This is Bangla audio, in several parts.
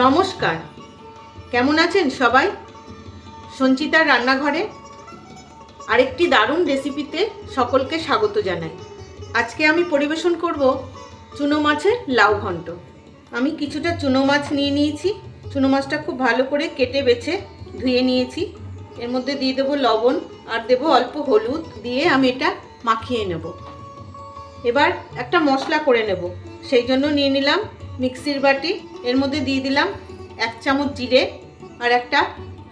নমস্কার, কেমন আছেন সবাই? সঞ্চিতার রান্নাঘরে আরেকটি দারুণ রেসিপিতে সকলকে স্বাগত জানাই। আজকে আমি পরিবেশন করব চুনো মাছের লাউ ঘন্ট। আমি কিছুটা চুনো মাছ নিয়ে নিয়েছি। চুনো মাছটা খুব ভালো করে কেটে বেছে ধুয়ে নিয়েছি। এর মধ্যে দিয়ে দেবো লবণ আর দেবো অল্প হলুদ, দিয়ে আমি এটা মাখিয়ে নেব। এবার একটা মশলা করে নেব, সেই জন্য নিয়ে নিলাম মিক্সির বাটি। এর মধ্যে দিয়ে দিলাম 1 চামচ জিরে আর একটা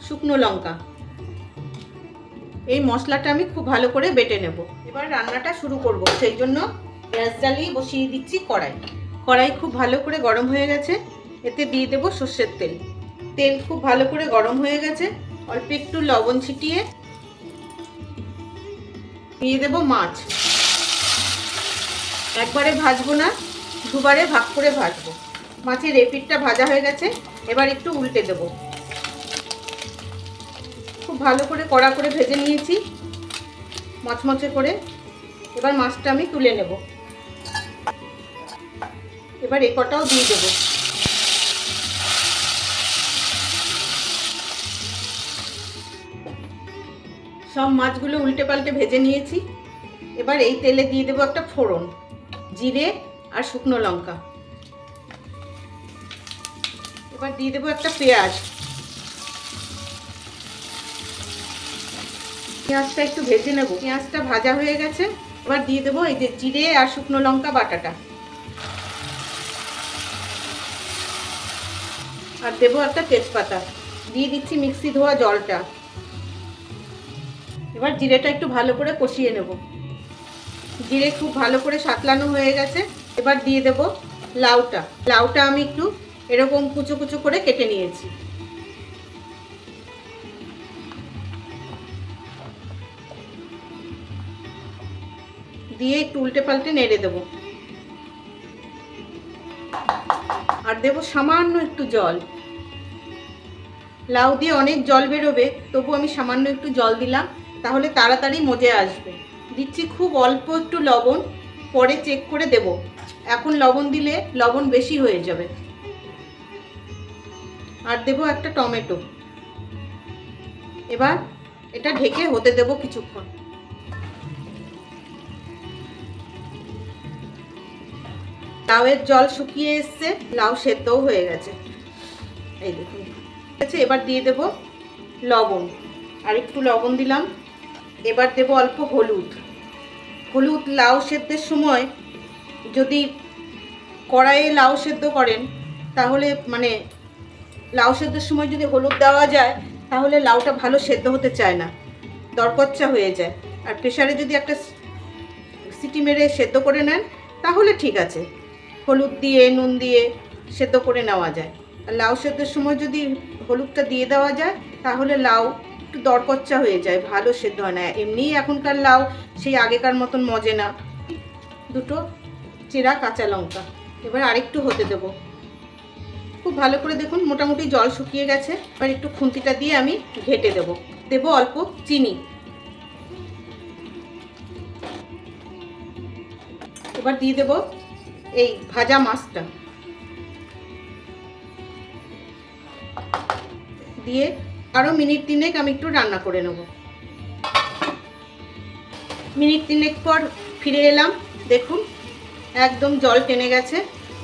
শুকনো লঙ্কা। এই মশলাটা আমি খুব ভালো করে বেটে নেব। এবার রান্নাটা শুরু করব, সেই জন্য গ্যাস জ্বালিয়ে বসিয়ে দিচ্ছি কড়াই খুব ভালো করে গরম হয়ে গেছে। এতে দিয়ে দেব সর্ষের তেল। তেল খুব ভালো করে গরম হয়ে গেছে। অল্প একটু লবণ ছিটিয়ে দিয়ে দেব মাছ। একবারে ভাজবো না, দুবারে ভাগ করে ভাজবো। মাছের এপিঠটা ভাজা হয়ে গেছে, এবার একটু উল্টে দেব। খুব ভালো করে কড়া করে ভেজে নিয়েছি মচমচে করে। এবার মাছটা আমি তুলে নেব। এবার এই কটাও দিয়ে দেব। সব মাছগুলো উল্টে পাল্টে ভেজে নিয়েছি। এবার এই তেলে দিয়ে দেবো একটা ফোড়ন, জিরে আর শুকনো লঙ্কা। এবার দিয়ে দেবো একটা পেঁয়াজটা একটু ভেজে নেব। পেঁয়াজটা ভাজা হয়ে গেছে। এবার দিয়ে দেবো এই যে জিরে আর শুকনো লঙ্কা বাটাটা, আর দেবো একটা তেজপাতা। দিয়ে দিচ্ছি মিক্সি ধোয়া জলটা। এবার জিরেটা একটু ভালো করে কষিয়ে নেব। জিরে খুব ভালো করে সাঁতলানো হয়ে গেছে। এবার দিয়ে দেব লাউটা আমি একটু এরকম কুচো কুচো করে কেটে নিয়েছি। দিয়ে একটু উল্টে পাল্টে নেড়ে দেব। আর দেব সামান্য একটু জল। লাউ দিয়ে অনেক জল বেরোবে, তবু আমি সামান্য একটু জল দিলাম, তাহলে তাড়াতাড়ি মজে আসবে। দিচ্ছি খুব অল্প একটু লবণ, পরে চেক করে দেব। এখন লবণ দিলে লবণ বেশি হয়ে যাবে। আর দেব একটা টমেটো। এবার এটা ঢেকে হতে দেব কিছুক্ষণ। লাউয়ের জল শুকিয়ে এসছে, লাউ সেদ্ধও হয়ে গেছে, এই দেখুন। এবার দিয়ে দেব লবণ, আর একটু লবণ দিলাম। এবার দেব অল্প হলুদ। লাউ সেদ্ধের সময় যদি কড়াইয়ে লাউ সেদ্ধ করেন, তাহলে লাউ সেদ্ধের সময় যদি হলুদ দেওয়া যায়, তাহলে লাউটা ভালো সেদ্ধ হতে চায় না, দরকচ্চা হয়ে যায়। আর প্রেসারে যদি একটা সিটি মেরে সেদ্ধ করে নেন, তাহলে ঠিক আছে, হলুদ দিয়ে নুন দিয়ে সেদ্ধ করে নেওয়া যায়। আর লাউ সেদ্ধের সময় যদি হলুদটা দিয়ে দেওয়া যায়, তাহলে লাউ একটু দরকচ্চা হয়ে যায়, ভালো সেদ্ধ হয় না। এমনিই এখনকার লাউ সেই আগেকার মতন মজে না। দুটো চেরা কাঁচা লঙ্কা। এবার আরেকটু হতে দেব। খুব ভালো করে দেখুন মোটামুটি জল শুকিয়ে গেছে। এবার একটু খুন্তিটা দিয়ে আমি ঘেটে দেব অল্প চিনি। এবার দিয়ে দেব এই ভাজা মাছটা, দিয়ে আরো মিনিট 3 আমি একটু রান্না করে নেব। মিনিট 3 পর ফিরে এলাম, দেখুন একদম জল টেনে গেছে।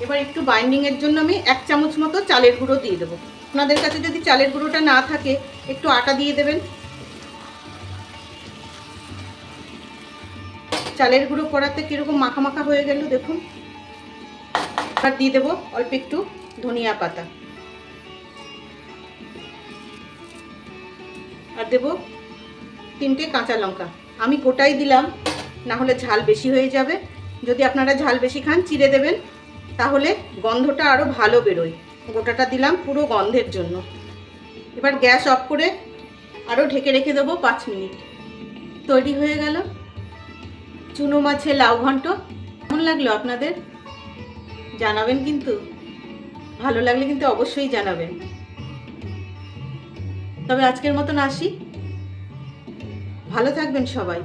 এবার একটু বাইন্ডিংয়ের জন্য আমি 1 চামচ মতো চালের গুঁড়ো দিয়ে দেবো। আপনাদের কাছে যদি চালের গুঁড়োটা না থাকে, একটু আটা দিয়ে দেবেন। চালের গুঁড়ো করাতে কীরকম মাখা মাখা হয়ে গেল দেখুন। আর দিয়ে দেবো অল্প একটু ধনিয়া পাতা, আর দেবো 3টে কাঁচা লঙ্কা। আমি গোটাই দিলাম, না হলে ঝাল বেশি হয়ে যাবে। যদি আপনারা ঝাল বেশি খান, চিড়ে দেবেন, তাহলে গন্ধটা আরও ভালো বেরোয়। গোটাটা দিলাম পুরো গন্ধের জন্য। এবার গ্যাস অফ করে আরও ঢেকে রেখে দেবো 5 মিনিট। তৈরি হয়ে গেল চুনো মাছের লাউ ঘন্ট। কেমন লাগলো আপনাদের জানাবেন কিন্তু। ভালো লাগলে কিন্তু অবশ্যই জানাবেন। তবে আজকের মতন আসি, ভালো থাকবেন সবাই।